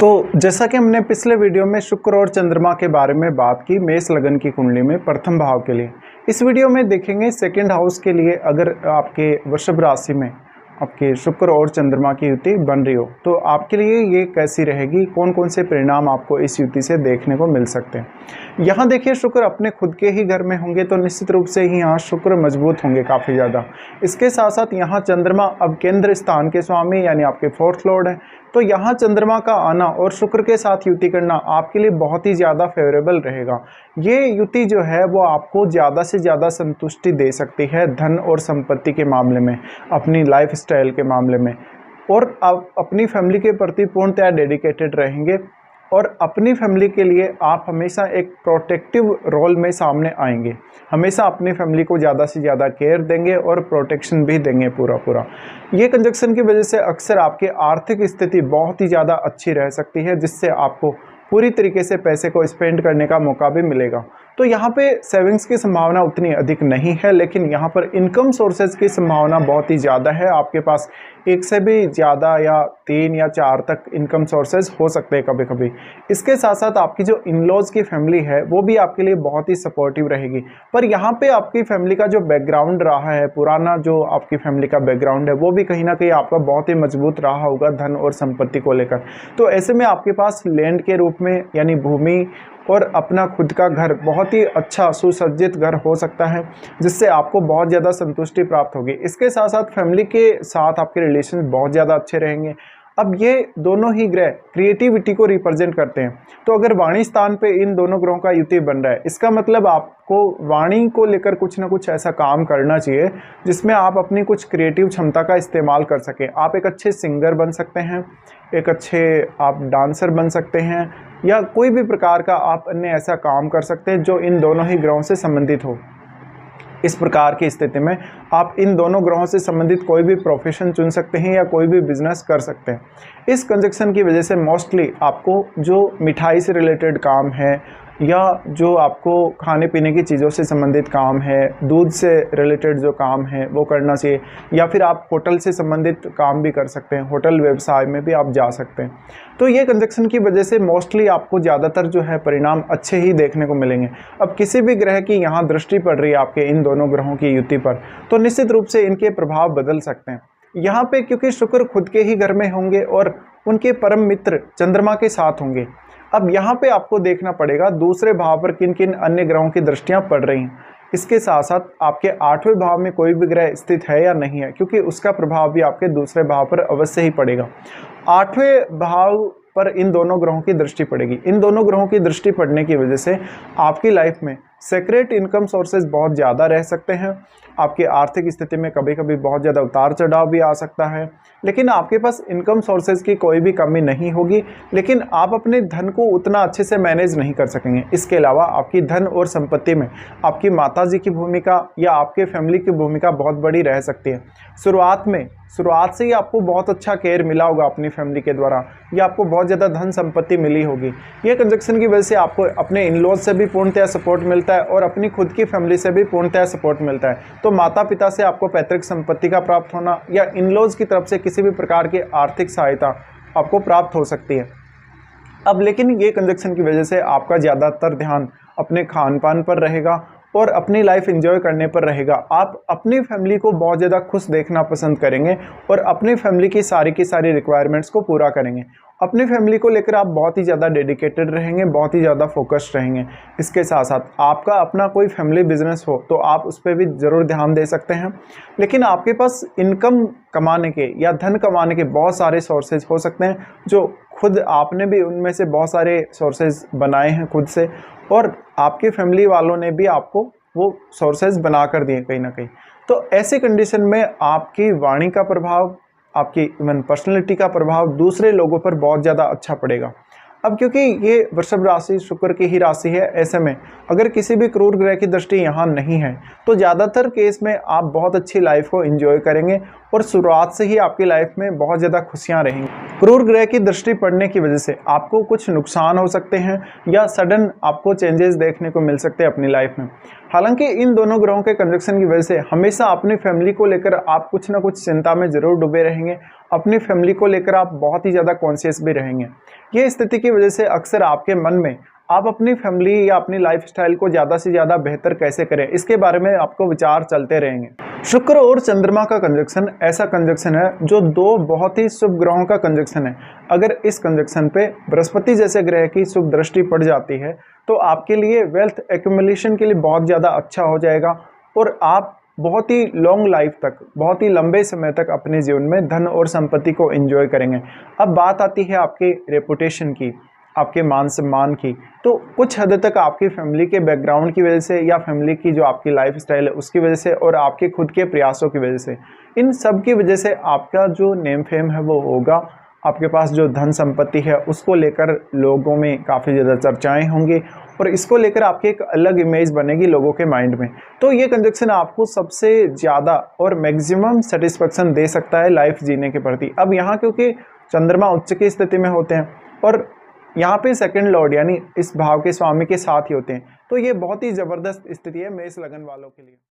तो जैसा कि हमने पिछले वीडियो में शुक्र और चंद्रमा के बारे में बात की मेष लगन की कुंडली में प्रथम भाव के लिए, इस वीडियो में देखेंगे सेकंड हाउस के लिए। अगर आपके वृषभ राशि में आपके शुक्र और चंद्रमा की युति बन रही हो तो आपके लिए ये कैसी रहेगी, कौन कौन से परिणाम आपको इस युति से देखने को मिल सकते हैं। यहाँ देखिए, शुक्र अपने खुद के ही घर में होंगे तो निश्चित रूप से ही यहाँ शुक्र मजबूत होंगे काफ़ी ज़्यादा। इसके साथ साथ यहाँ चंद्रमा अब केंद्र स्थान के स्वामी यानी आपके फोर्थ लॉर्ड है, तो यहाँ चंद्रमा का आना और शुक्र के साथ युति करना आपके लिए बहुत ही ज़्यादा फेवरेबल रहेगा। ये युति जो है वो आपको ज़्यादा से ज़्यादा संतुष्टि दे सकती है धन और संपत्ति के मामले में, अपनी लाइफ स्टाइल के मामले में, और आप अपनी फैमिली के प्रति पूर्णतः डेडिकेटेड रहेंगे और अपनी फैमिली के लिए आप हमेशा एक प्रोटेक्टिव रोल में सामने आएंगे। हमेशा अपनी फैमिली को ज़्यादा से ज़्यादा केयर देंगे और प्रोटेक्शन भी देंगे पूरा। ये कंजक्शन की वजह से अक्सर आपकी आर्थिक स्थिति बहुत ही ज़्यादा अच्छी रह सकती है, जिससे आपको पूरी तरीके से पैसे को स्पेंड करने का मौका भी मिलेगा। तो यहाँ पे सेविंग्स की संभावना उतनी अधिक नहीं है, लेकिन यहाँ पर इनकम सोर्सेज की संभावना बहुत ही ज़्यादा है। आपके पास एक से भी ज़्यादा या 3 या 4 तक इनकम सोर्सेज हो सकते हैं कभी कभी। इसके साथ साथ आपकी जो इन-लॉज़ की फैमिली है वो भी आपके लिए बहुत ही सपोर्टिव रहेगी। पर यहाँ पे आपकी फैमिली का जो बैकग्राउंड रहा है, पुराना जो आपकी फैमिली का बैकग्राउंड है, वो भी कहीं ना कहीं आपका बहुत ही मजबूत रहा होगा धन और संपत्ति को लेकर। तो ऐसे में आपके पास लैंड के रूप में यानी भूमि और अपना खुद का घर, बहुत ही अच्छा सुसज्जित घर हो सकता है, जिससे आपको बहुत ज़्यादा संतुष्टि प्राप्त होगी। इसके साथ साथ फैमिली के साथ आपके रिलेशन बहुत ज़्यादा अच्छे रहेंगे। अब ये दोनों ही ग्रह क्रिएटिविटी को रिप्रेजेंट करते हैं, तो अगर वाणी स्थान पे इन दोनों ग्रहों का युति बन रहा है, इसका मतलब आपको वाणी को लेकर कुछ ना कुछ ऐसा काम करना चाहिए जिसमें आप अपनी कुछ क्रिएटिव क्षमता का इस्तेमाल कर सकें। आप एक अच्छे सिंगर बन सकते हैं, एक अच्छे आप डांसर बन सकते हैं, या कोई भी प्रकार का आप अन्य ऐसा काम कर सकते हैं जो इन दोनों ही ग्रहों से संबंधित हो। इस प्रकार की स्थिति में आप इन दोनों ग्रहों से संबंधित कोई भी प्रोफेशन चुन सकते हैं या कोई भी बिजनेस कर सकते हैं। इस कंजक्शन की वजह से मोस्टली आपको जो मिठाई से रिलेटेड काम है, या जो आपको खाने पीने की चीज़ों से संबंधित काम है, दूध से रिलेटेड जो काम है वो करना चाहिए, या फिर आप होटल से संबंधित काम भी कर सकते हैं, होटल व्यवसाय में भी आप जा सकते हैं। तो ये कंजक्शन की वजह से मोस्टली आपको ज़्यादातर जो है परिणाम अच्छे ही देखने को मिलेंगे। अब किसी भी ग्रह की यहाँ दृष्टि पड़ रही है आपके इन दोनों ग्रहों की युति पर, तो निश्चित रूप से इनके प्रभाव बदल सकते हैं। यहाँ पे क्योंकि शुक्र खुद के ही घर में होंगे और उनके परम मित्र चंद्रमा के साथ होंगे। अब यहाँ पे आपको देखना पड़ेगा दूसरे भाव पर किन किन अन्य ग्रहों की दृष्टियाँ पड़ रही हैं। इसके साथ साथ आपके 8वें भाव में कोई भी ग्रह स्थित है या नहीं है, क्योंकि उसका प्रभाव भी आपके दूसरे भाव पर अवश्य ही पड़ेगा। 8वें भाव पर इन दोनों ग्रहों की दृष्टि पड़ेगी। इन दोनों ग्रहों की दृष्टि पड़ने की वजह से आपकी लाइफ में सेक्रेट इनकम सोर्सेज बहुत ज़्यादा रह सकते हैं। आपकी आर्थिक स्थिति में कभी कभी बहुत ज़्यादा उतार चढ़ाव भी आ सकता है, लेकिन आपके पास इनकम सोर्सेज की कोई भी कमी नहीं होगी, लेकिन आप अपने धन को उतना अच्छे से मैनेज नहीं कर सकेंगे। इसके अलावा आपकी धन और संपत्ति में आपकी माताजी की भूमिका या आपके फैमिली की भूमिका बहुत बड़ी रह सकती है। शुरुआत से ही आपको बहुत अच्छा केयर मिला होगा अपनी फैमिली के द्वारा, या आपको बहुत ज़्यादा धन संपत्ति मिली होगी। ये कंजक्शन की वजह से आपको अपने इन-लॉज से भी पूर्णतः सपोर्ट मिलता है और अपनी खुद की फैमिली से भी पूर्णतः सपोर्ट मिलता है। तो माता पिता से आपको पैतृक संपत्ति का प्राप्त होना या इन-लॉज की तरफ से किसी भी प्रकार की आर्थिक सहायता आपको प्राप्त हो सकती है। अब लेकिन ये कंजक्शन की वजह से आपका ज़्यादातर ध्यान अपने खान पान पर रहेगा और अपनी लाइफ एंजॉय करने पर रहेगा। आप अपनी फैमिली को बहुत ज़्यादा खुश देखना पसंद करेंगे और अपनी फैमिली की सारी रिक्वायरमेंट्स को पूरा करेंगे। अपनी फैमिली को लेकर आप बहुत ही ज़्यादा डेडिकेटेड रहेंगे, बहुत ही ज़्यादा फोकस्ड रहेंगे। इसके साथ साथ आपका अपना कोई फैमिली बिजनेस हो तो आप उस पर भी ज़रूर ध्यान दे सकते हैं, लेकिन आपके पास इनकम कमाने के या धन कमाने के बहुत सारे सोर्सेज हो सकते हैं, जो खुद आपने भी उनमें से बहुत सारे सोर्सेज बनाए हैं खुद से, और आपके फैमिली वालों ने भी आपको वो सोर्सेज बना कर दिए कहीं ना कहीं। तो ऐसी कंडीशन में आपकी वाणी का प्रभाव, आपकी इवन पर्सनैलिटी का प्रभाव दूसरे लोगों पर बहुत ज़्यादा अच्छा पड़ेगा। अब क्योंकि ये वृषभ राशि शुक्र की ही राशि है, ऐसे में अगर किसी भी क्रूर ग्रह की दृष्टि यहाँ नहीं है तो ज़्यादातर केस में आप बहुत अच्छी लाइफ को एंजॉय करेंगे और शुरुआत से ही आपकी लाइफ में बहुत ज़्यादा खुशियाँ रहेंगी। क्रूर ग्रह की दृष्टि पड़ने की वजह से आपको कुछ नुकसान हो सकते हैं या सडन आपको चेंजेस देखने को मिल सकते हैं अपनी लाइफ में। हालांकि इन दोनों ग्रहों के कंजक्शन की वजह से हमेशा अपनी फैमिली को लेकर आप कुछ ना कुछ चिंता में ज़रूर डूबे रहेंगे। अपनी फैमिली को लेकर आप बहुत ही ज़्यादा कॉन्शियस भी रहेंगे। ये स्थिति की वजह से अक्सर आपके मन में आप अपनी फैमिली या अपनी लाइफस्टाइल को ज़्यादा से ज़्यादा बेहतर कैसे करें, इसके बारे में आपको विचार चलते रहेंगे। शुक्र और चंद्रमा का कंजक्शन ऐसा कंजक्शन है जो दो बहुत ही शुभ ग्रहों का कंजक्शन है। अगर इस कंजक्शन पे बृहस्पति जैसे ग्रह की शुभ दृष्टि पड़ जाती है तो आपके लिए वेल्थ एक्यूमुलेशन के लिए बहुत ज़्यादा अच्छा हो जाएगा और आप बहुत ही लॉन्ग लाइफ तक, बहुत ही लंबे समय तक अपने जीवन में धन और संपत्ति को एंजॉय करेंगे। अब बात आती है आपके रेपुटेशन की, आपके मान सम्मान की। तो कुछ हद तक आपकी फैमिली के बैकग्राउंड की वजह से या फैमिली की जो आपकी लाइफस्टाइल है उसकी वजह से और आपके खुद के प्रयासों की वजह से, इन सब की वजह से आपका जो नेम फेम है वो होगा। आपके पास जो धन संपत्ति है उसको लेकर लोगों में काफ़ी ज़्यादा चर्चाएं होंगी और इसको लेकर आपकी एक अलग इमेज बनेगी लोगों के माइंड में। तो ये कंजक्शन आपको सबसे ज़्यादा और मैक्सिमम सेटिस्फेक्शन दे सकता है लाइफ जीने के प्रति। अब यहाँ क्योंकि चंद्रमा उच्च की स्थिति में होते हैं और यहाँ पे सेकंड लॉर्ड यानी इस भाव के स्वामी के साथ ही होते हैं, तो ये बहुत ही ज़बरदस्त स्थिति है मेष लगन वालों के लिए।